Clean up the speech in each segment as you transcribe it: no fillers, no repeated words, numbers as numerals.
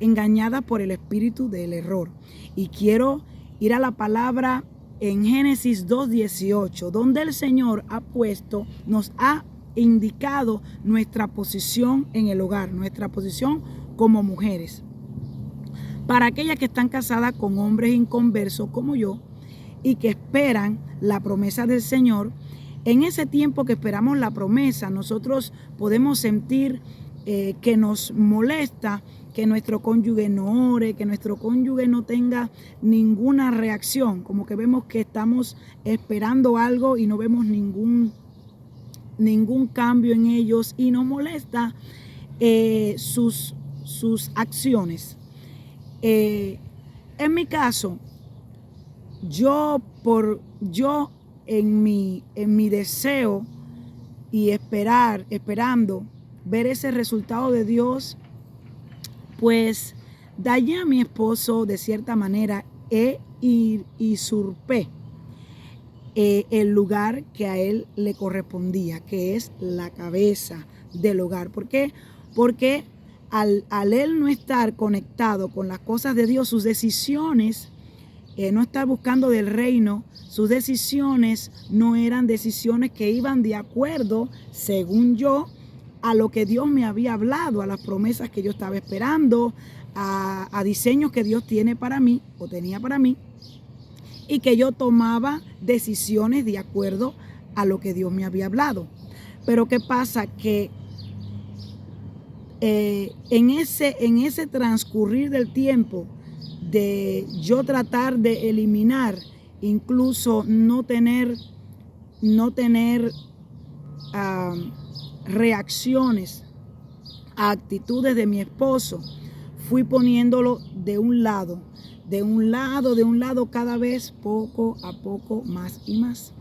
engañadas por el espíritu del error. Y quiero ir a la palabra en Génesis 2:18, donde el Señor nos ha indicado nuestra posición en el hogar, nuestra posición como mujeres. Para aquellas que están casadas con hombres inconversos como yo y que esperan la promesa del Señor, en ese tiempo que esperamos la promesa, nosotros podemos sentir que nos molesta que nuestro cónyuge no ore, que nuestro cónyuge no tenga ninguna reacción, como que vemos que estamos esperando algo y no vemos ningún cambio en ellos, y nos molesta sus acciones. En mi caso, yo en mi deseo y esperando ver ese resultado de Dios, pues dañé a mi esposo de cierta manera y usurpé el lugar que a él le correspondía, que es la cabeza del hogar. ¿Por qué? Porque al él no estar conectado con las cosas de Dios, sus decisiones, no estar buscando del reino, sus decisiones no eran decisiones que iban de acuerdo, según yo, a lo que Dios me había hablado, a las promesas que yo estaba esperando, a diseños que Dios tiene para mí o tenía para mí, y que yo tomaba decisiones de acuerdo a lo que Dios me había hablado. Pero ¿qué pasa? Que en ese transcurrir del tiempo de yo tratar de eliminar, incluso no tener reacciones a actitudes de mi esposo, fui poniéndolo de un lado cada vez, poco a poco, más y más.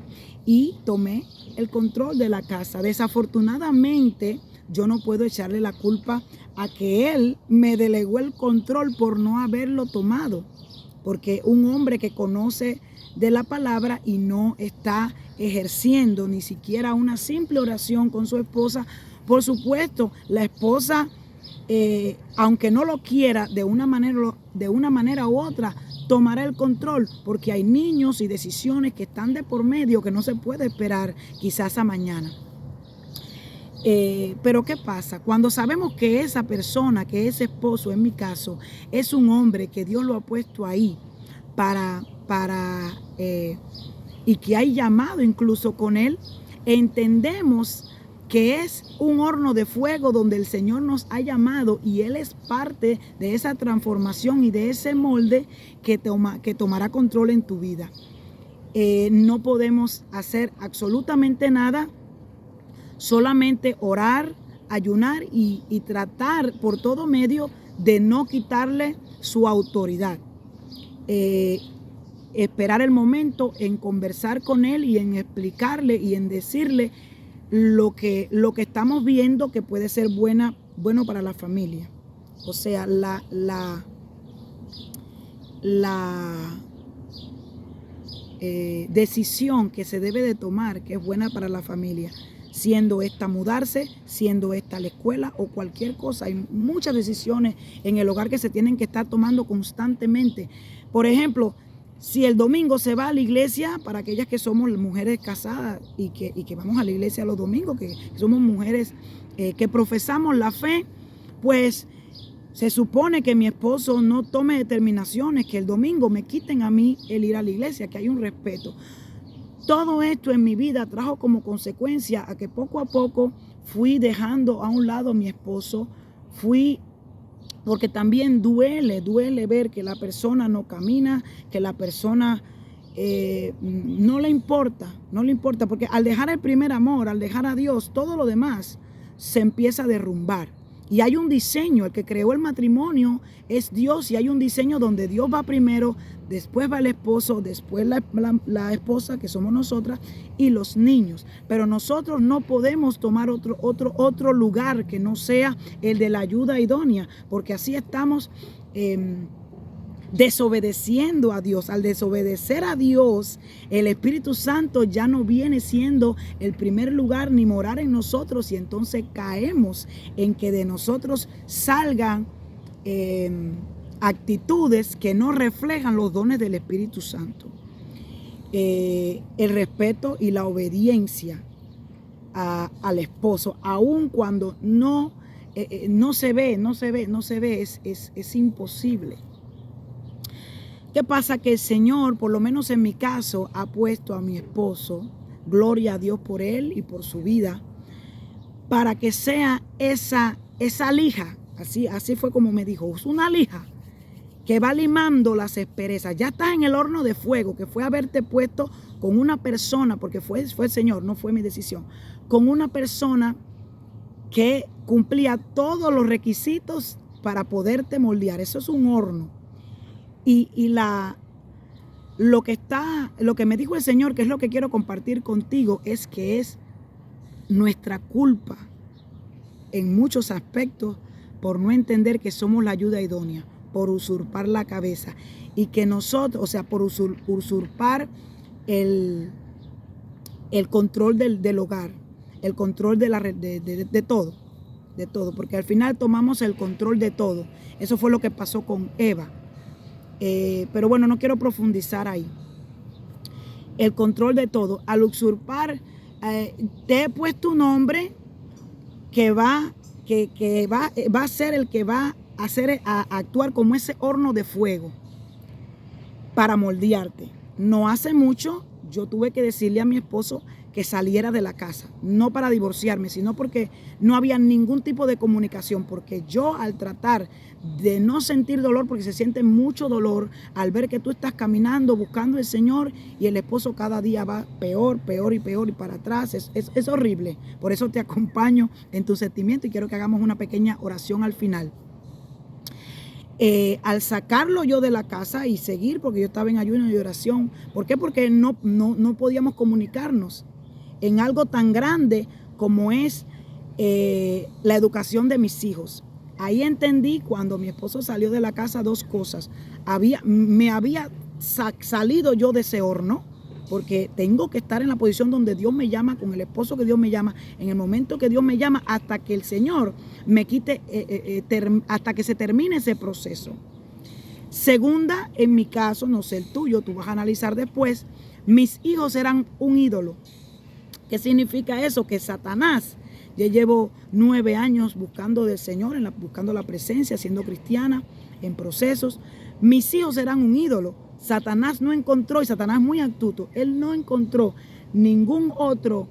Y tomé el control de la casa. Desafortunadamente, yo no puedo echarle la culpa a que él me delegó el control por no haberlo tomado. Porque un hombre que conoce de la palabra y no está ejerciendo ni siquiera una simple oración con su esposa, por supuesto, la esposa, aunque no lo quiera, de una manera u otra, tomará el control, porque hay niños y decisiones que están de por medio que no se puede esperar quizás a mañana. Pero ¿qué pasa? Cuando sabemos que esa persona, que ese esposo, en mi caso, es un hombre que Dios lo ha puesto ahí y que hay llamado incluso con él, entendemos que es un horno de fuego donde el Señor nos ha llamado, y Él es parte de esa transformación y de ese molde que tomará control en tu vida. No podemos hacer absolutamente nada, solamente orar, ayunar y tratar por todo medio de no quitarle su autoridad. Esperar el momento en conversar con Él y en explicarle y en decirle lo que estamos viendo que puede ser bueno para la familia. O sea, la decisión que se debe de tomar, que es buena para la familia, siendo esta mudarse, siendo esta la escuela o cualquier cosa. Hay muchas decisiones en el hogar que se tienen que estar tomando constantemente. Por ejemplo, si el domingo se va a la iglesia, para aquellas que somos mujeres casadas y que vamos a la iglesia los domingos, que somos mujeres que profesamos la fe, pues se supone que mi esposo no tome determinaciones, que el domingo me quiten a mí el ir a la iglesia, que hay un respeto. Todo esto en mi vida trajo como consecuencia a que poco a poco fui dejando a un lado a mi esposo, porque también duele ver que la persona no camina, que la persona no le importa, porque al dejar el primer amor, al dejar a Dios, todo lo demás se empieza a derrumbar. Y hay un diseño, el que creó el matrimonio es Dios, y hay un diseño donde Dios va primero, después va el esposo, después la esposa, que somos nosotras, y los niños. Pero nosotros no podemos tomar otro lugar que no sea el de la ayuda idónea, porque así estamos desobedeciendo a Dios. Al desobedecer a Dios, el Espíritu Santo ya no viene siendo el primer lugar ni morar en nosotros, y entonces caemos en que de nosotros salgan actitudes que no reflejan los dones del Espíritu Santo. El respeto y la obediencia al esposo, aun cuando no se ve, es imposible. ¿Qué pasa? Que el Señor, por lo menos en mi caso, ha puesto a mi esposo, gloria a Dios por él y por su vida, para que sea esa lija, así fue como me dijo, es una lija que va limando las asperezas. Ya estás en el horno de fuego, que fue haberte puesto con una persona, porque fue el Señor, no fue mi decisión, con una persona que cumplía todos los requisitos para poderte moldear. Eso es un horno. Y lo que me dijo el Señor, que es lo que quiero compartir contigo, es que es nuestra culpa en muchos aspectos por no entender que somos la ayuda idónea, por usurpar la cabeza, y que nosotros, o sea, por usurpar el control del hogar, el control de todo, porque al final tomamos el control de todo. Eso fue lo que pasó con Eva. Pero bueno, no quiero profundizar ahí. El control de todo. Al usurpar, te he puesto un hombre que va a ser el que va a actuar como ese horno de fuego para moldearte. No hace mucho yo tuve que decirle a mi esposo que saliera de la casa, no para divorciarme, sino porque no había ningún tipo de comunicación, porque yo, al tratar de no sentir dolor, porque se siente mucho dolor al ver que tú estás caminando buscando al Señor y el esposo cada día va peor y para atrás, es horrible. Por eso te acompaño en tu sentimiento y quiero que hagamos una pequeña oración al final. Al sacarlo yo de la casa y seguir, porque yo estaba en ayuno y oración. ¿Por qué? Porque no podíamos comunicarnos en algo tan grande como es la educación de mis hijos. Ahí entendí, cuando mi esposo salió de la casa, dos cosas. Me había salido yo de ese horno, porque tengo que estar en la posición donde Dios me llama, con el esposo que Dios me llama, en el momento que Dios me llama, hasta que el Señor me quite, hasta que se termine ese proceso. Segunda, en mi caso, no sé el tuyo, tú vas a analizar después, mis hijos eran un ídolo. ¿Qué significa eso? Que Satanás, yo llevo 9 años buscando del Señor, buscando la presencia, siendo cristiana, en procesos. Mis hijos eran un ídolo. Satanás no encontró, y Satanás es muy astuto, él no encontró ninguna otra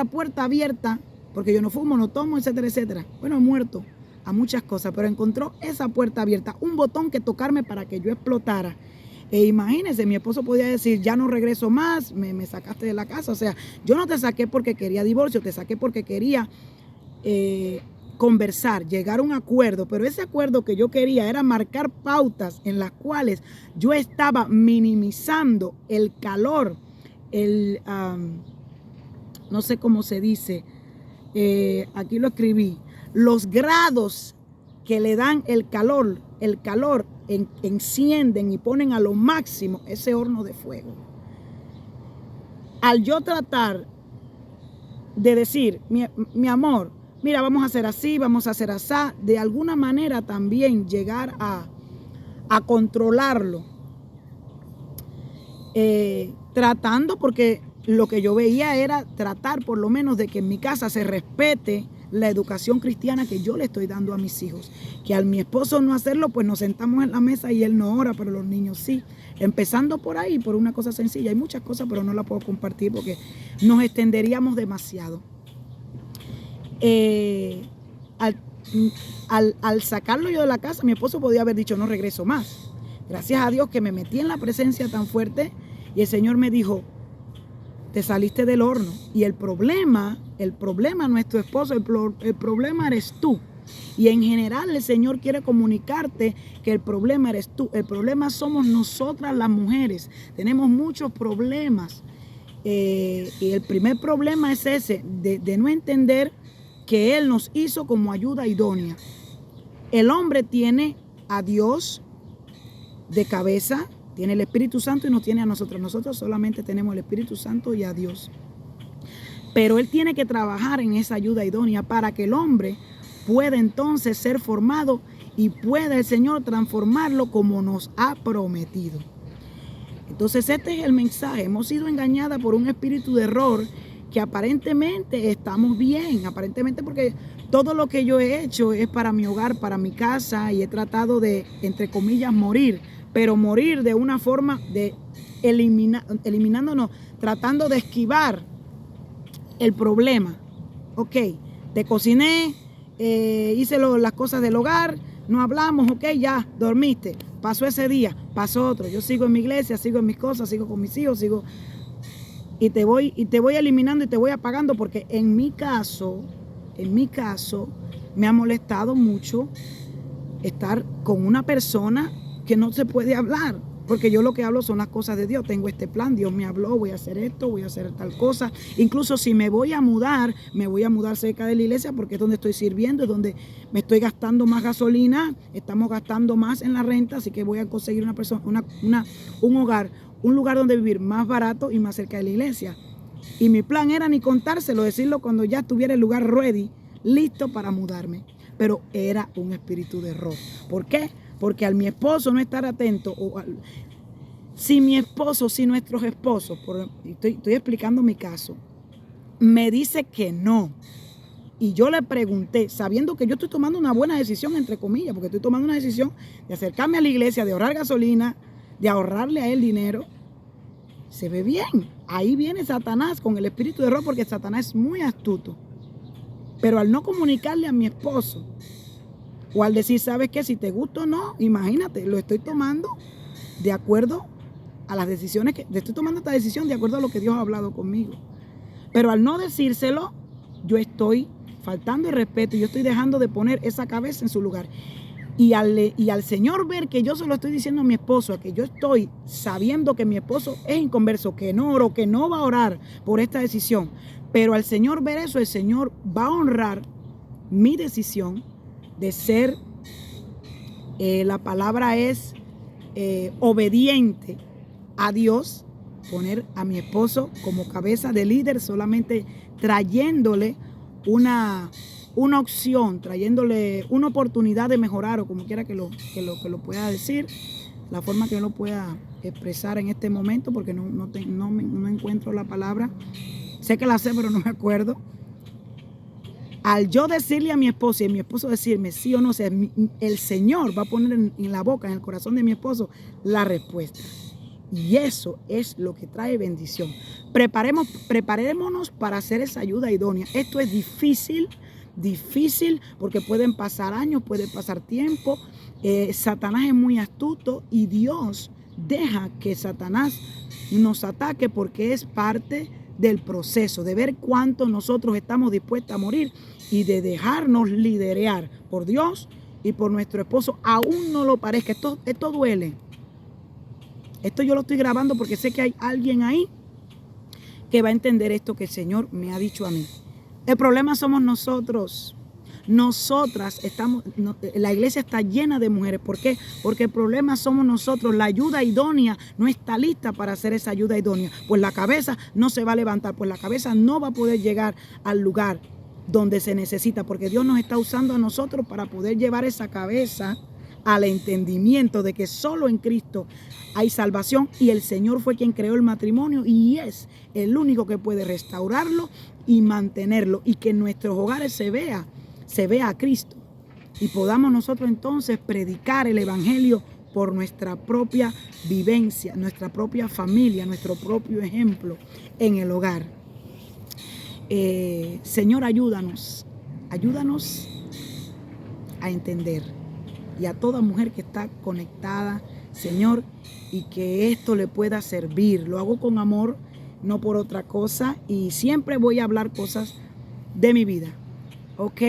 puerta abierta, porque yo no fumo, no tomo, etcétera, etcétera. Bueno, he muerto a muchas cosas, pero encontró esa puerta abierta, un botón que tocarme para que yo explotara. Imagínense, mi esposo podía decir, ya no regreso más, me sacaste de la casa. O sea, yo no te saqué porque quería divorcio, te saqué porque quería conversar, llegar a un acuerdo, pero ese acuerdo que yo quería era marcar pautas en las cuales yo estaba minimizando el calor, no sé cómo se dice, aquí lo escribí, los grados que le dan el calor encienden y ponen a lo máximo ese horno de fuego. Al yo tratar de decir, mi amor, mira, vamos a hacer así, vamos a hacer así, de alguna manera también llegar a controlarlo, tratando, porque lo que yo veía era tratar por lo menos de que en mi casa se respete la educación cristiana que yo le estoy dando a mis hijos. Que al mi esposo no hacerlo, pues nos sentamos en la mesa y él no ora, pero los niños sí. Empezando por ahí, por una cosa sencilla. Hay muchas cosas, pero no las puedo compartir porque nos extenderíamos demasiado. Al sacarlo yo de la casa, mi esposo podía haber dicho, no regreso más. Gracias a Dios que me metí en la presencia tan fuerte y el Señor me dijo, te saliste del horno. Y el problema no es tu esposo, el problema eres tú. Y en general el Señor quiere comunicarte que el problema eres tú. El problema somos nosotras las mujeres. Tenemos muchos problemas. Y el primer problema es ese, de no entender que Él nos hizo como ayuda idónea. El hombre tiene a Dios de cabeza, tiene el Espíritu Santo y nos tiene a nosotros. Nosotros solamente tenemos el Espíritu Santo y a Dios. Pero él tiene que trabajar en esa ayuda idónea para que el hombre pueda entonces ser formado y pueda el Señor transformarlo como nos ha prometido. Entonces este es el mensaje. Hemos sido engañadas por un espíritu de error que aparentemente estamos bien, aparentemente porque todo lo que yo he hecho es para mi hogar, para mi casa, y he tratado de, entre comillas, morir, pero morir de una forma de eliminándonos, tratando de esquivar el problema. Ok, te cociné, hice las cosas del hogar, no hablamos, ok, ya, dormiste, pasó ese día, pasó otro, yo sigo en mi iglesia, sigo en mis cosas, sigo con mis hijos, sigo... Y te voy eliminando y te voy apagando, porque en mi caso, me ha molestado mucho estar con una persona que no se puede hablar, porque yo lo que hablo son las cosas de Dios. Tengo este plan, Dios me habló, voy a hacer esto, voy a hacer tal cosa. Incluso si me voy a mudar cerca de la iglesia, porque es donde estoy sirviendo, es donde me estoy gastando más gasolina, estamos gastando más en la renta, así que voy a conseguir una persona, un hogar, un lugar donde vivir más barato y más cerca de la iglesia. Y mi plan era ni contárselo, decirlo cuando ya estuviera el lugar ready, listo para mudarme. Pero era un espíritu de error. ¿Por qué? Porque al mi esposo no estar atento, si nuestros esposos, estoy explicando mi caso, me dice que no, y yo le pregunté, sabiendo que yo estoy tomando una buena decisión, entre comillas, porque estoy tomando una decisión de acercarme a la iglesia, de ahorrar gasolina, de ahorrarle a él dinero, se ve bien. Ahí viene Satanás con el espíritu de error, porque Satanás es muy astuto. Pero al no comunicarle a mi esposo, o al decir, ¿sabes qué? Si te gusta o no, imagínate, lo estoy tomando de acuerdo a las decisiones estoy tomando esta decisión de acuerdo a lo que Dios ha hablado conmigo. Pero al no decírselo, yo estoy faltando el respeto y yo estoy dejando de poner esa cabeza en su lugar. Y al Señor ver que yo se lo estoy diciendo a mi esposo, que yo estoy sabiendo que mi esposo es inconverso, que no oro, que no va a orar por esta decisión, pero al Señor ver eso, el Señor va a honrar mi decisión de ser, la palabra es obediente a Dios, poner a mi esposo como cabeza de líder, solamente trayéndole una opción, trayéndole una oportunidad de mejorar, o como quiera que lo pueda decir, la forma que yo lo pueda expresar en este momento, porque no encuentro la palabra. Sé que la sé, pero no me acuerdo. Al yo decirle a mi esposo y mi esposo decirme sí o no, o sea, el Señor va a poner en la boca, en el corazón de mi esposo, la respuesta. Y eso es lo que trae bendición. Preparémonos para hacer esa ayuda idónea. Esto es difícil, porque pueden pasar años, puede pasar tiempo. Satanás es muy astuto y Dios deja que Satanás nos ataque, porque es parte del proceso, de ver cuánto nosotros estamos dispuestos a morir y de dejarnos liderear por Dios y por nuestro esposo, aún no lo parezca. Esto duele. Esto yo lo estoy grabando porque sé que hay alguien ahí que va a entender esto que el Señor me ha dicho a mí. El problema somos nosotros. Nosotras la iglesia está llena de mujeres. ¿Por qué? Porque el problema somos nosotros. La ayuda idónea no está lista para hacer esa ayuda idónea. Pues la cabeza no se va a levantar, pues la cabeza no va a poder llegar al lugar donde se necesita, porque Dios nos está usando a nosotros para poder llevar esa cabeza al entendimiento de que solo en Cristo hay salvación, y el Señor fue quien creó el matrimonio y es el único que puede restaurarlo y mantenerlo, y que en nuestros hogares se vea a Cristo y podamos nosotros entonces predicar el evangelio por nuestra propia vivencia, nuestra propia familia, nuestro propio ejemplo en el hogar. Señor, ayúdanos a entender, y a toda mujer que está conectada, Señor, y que esto le pueda servir. Lo hago con amor, no por otra cosa, y siempre voy a hablar cosas de mi vida, ¿ok?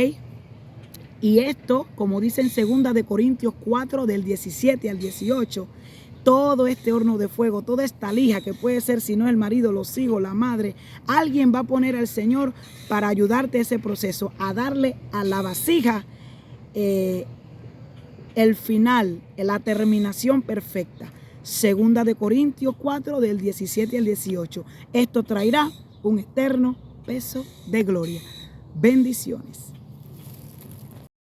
Y esto, como dice en 2 de Corintios 4, del 17 al 18, todo este horno de fuego, toda esta lija que puede ser, si no el marido, los hijos, la madre, alguien va a poner al Señor para ayudarte a ese proceso, a darle a la vasija el final, la terminación perfecta. 2 de Corintios 4, del 17 al 18. Esto traerá un eterno peso de gloria. Bendiciones.